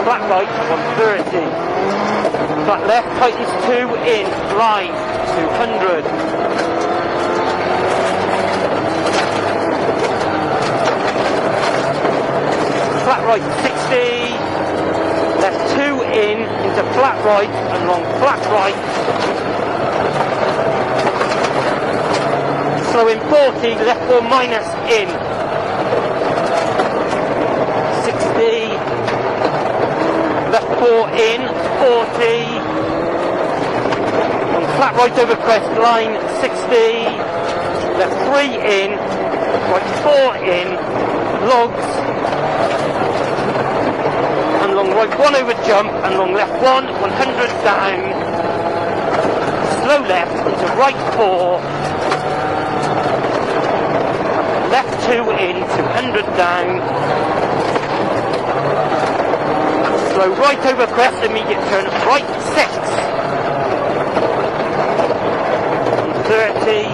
flat right, 130. Flat left, tightens 2 in, line, 200. Flat right, 60. Left 2 in, into flat right, and long flat right. Slow in 40, left 4 minus in. 60. Left 4 in, 40. On flat right over crest, line 60. Left 3 in, right 4 in, logs. And long right 1 over jump, and long left 1, 100 down. Slow left into right 4. Left 2 in, 200 down. Slow right over crest, immediate turn, right 6. 30.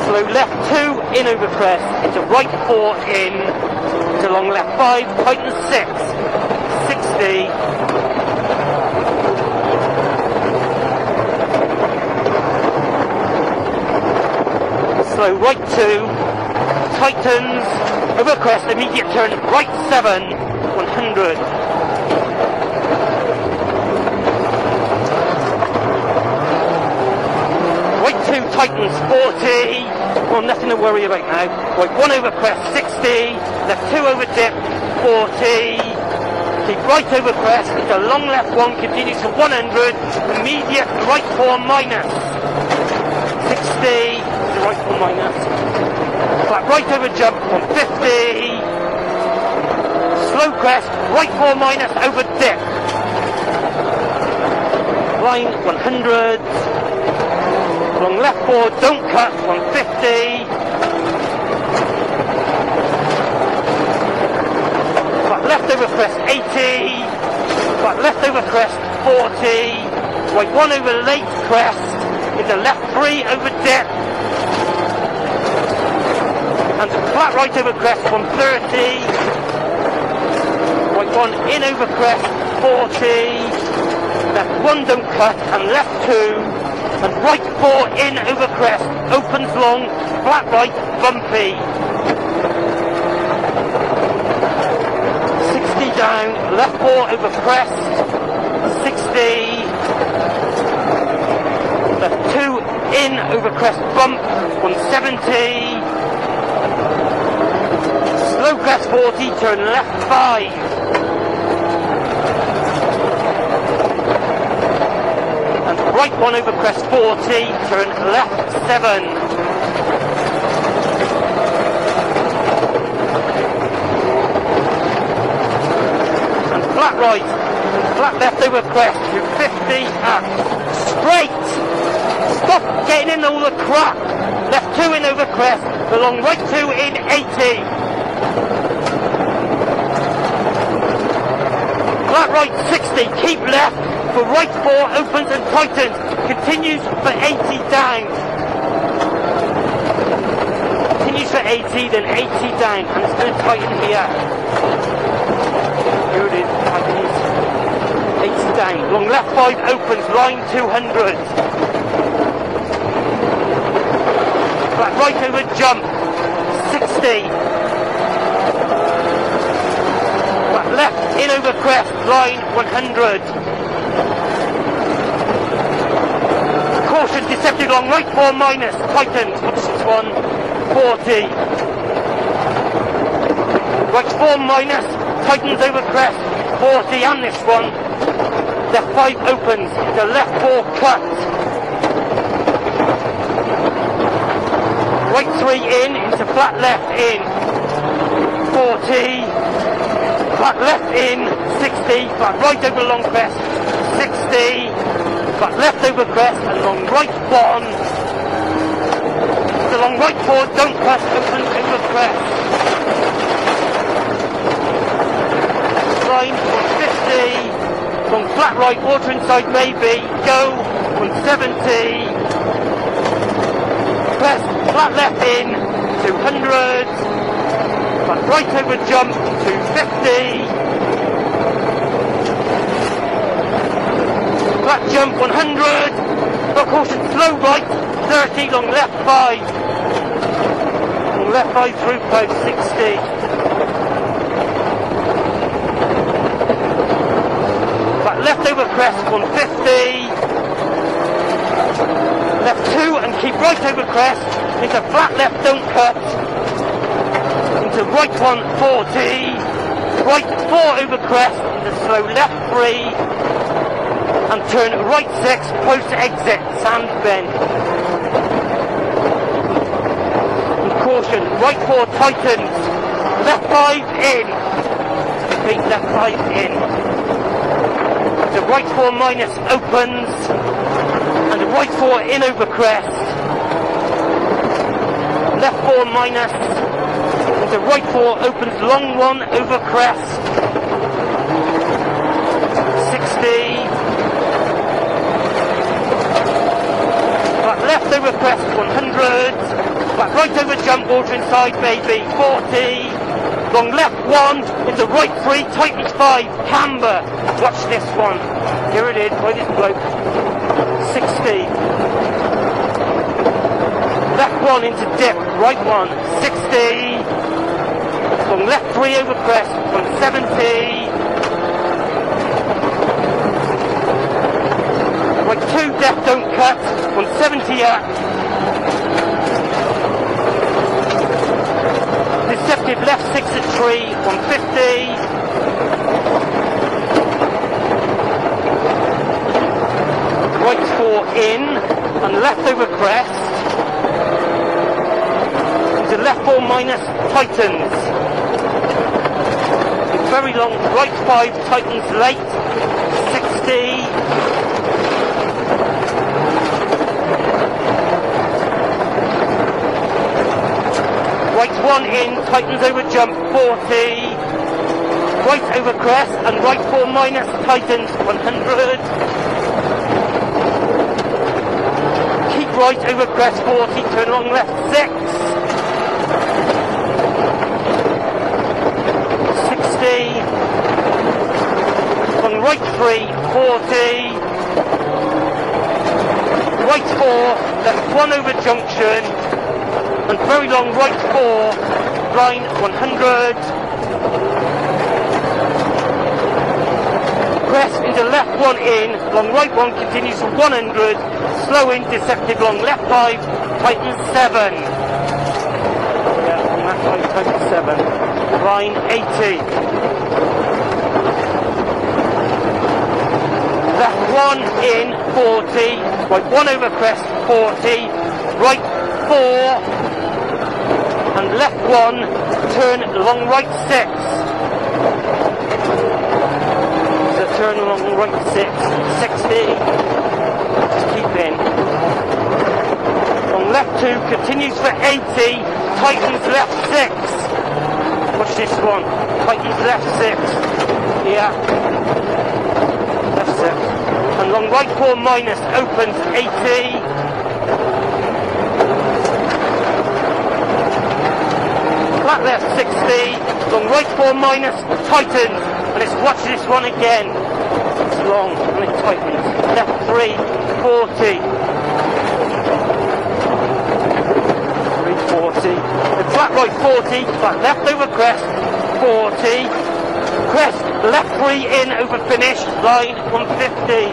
Slow left 2 in over crest, into right 4 in, into long left 5, tighten 6. 60. Slow right 2, tightens, over crest, immediate turn, right 7, 100. Right 2, tightens, 40, well nothing to worry about now. Right 1 over crest, 60, left 2 over dip, 40, keep right over crest, into long left 1, continue to 100, immediate right 4 minus, 60, right 4 minus, flat right over jump, 150, slow crest, right 4 minus over dip, line 100, long left 4, don't cut, 150, flat left over crest, 80, flat left over crest, 40, right 1 over late crest, into left 3 over dip, and flat right over crest, 130, right 1 in over crest, 40, left 1 don't cut, and left 2, and right 4 in over crest, opens long, flat right, bumpy. 60 down, left 4 over crest, 60, left 2 in over crest, bump, 170, slow crest 40, turn left 5. And right 1 over crest 40, turn left 7. And flat right, and flat left over crest, 250 up. Straight! Stop getting in all the crap! Left 2 in over crest, the long right 2 in 80. Flat right 60, keep left, for right 4 opens and tightens, continues for 80 down. Continues for 80, then 80 down, and it's going to tighten here. Here it is, tightens, 80 down. Long left 5 opens, line 200. Flat right over jump, 60. Left in over crest, line 100. Caution, deceptive long, right 4 minus, tightens, watch this one, 40. Right 4 minus, tightens over crest, 40, and this one. Left 5 opens, the left 4 cut. Right 3 in, into flat left in, 40. Flat left in, 60, flat right over long crest, 60, flat left over crest, and long right 1. The long right 4, don't cut, open over crest. Line 150, long flat right, water inside maybe, go, 170. Crest, flat left in, 200. Flat right over jump, 250. Flat jump, 100. Got caution, slow right, 30, long left 5. Long left 5 through post, 60. Flat left over crest, 150. Left 2 and keep right over crest. Into flat left, don't cut. Into right 1, 40. Right 4 over crest. Into slow left 3. And turn right 6, post exit, sand bend. And caution, right 4 tightens. Left 5 in. Repeat, left 5 in. The right 4 minus opens. And right 4 in over crest. Left 4 minus. And the right 4 opens long 1 over crest. 60. Flat left over crest, 100. Flat right over jump, water inside baby, 40. Long left 1, into right 3, tightens 5, camber. Watch this one. Here it is, by this bloke. 60. Left 1 into dip, right 1, 60. Long left 3 over crest, 170. Right 2, depth, don't cut, 170 up. Deceptive left 6 at tree, 150. Right 4 in, and left over crest. Into left 4 minus, tightens. Very long, right 5, tightens late, 60. Right 1 in, tightens over jump, 40. Right over crest, and right 4 minus, tightens, 100. Keep right over crest, 40, turn long left, 6. 60. On right 3, 40. Right 4, left 1 over junction. And very long right 4, line 100. Crest into left 1 in, long right 1 continues for 100. Slow in, deceptive long left 5, tightens 7. Yeah, on that 5, tightens 7. Line 80. Left 1 in, 40. Right 1 over crest, 40. Right 4. And left 1, turn long right 6. So turn long right 6, 60. Just keep in. Long left 2, continues for 80. Tightens left 6. Watch this one. Tightens left 6. Yeah. Left 6. And long right 4 minus, opens 80. Flat left 60, long right 4 minus, tightens, and let's watch this one again. It's long, and it tightens. Left 3, 40. 340. And flat right 40, flat left over crest, 40. Crest, left 3 in over finish, line 150.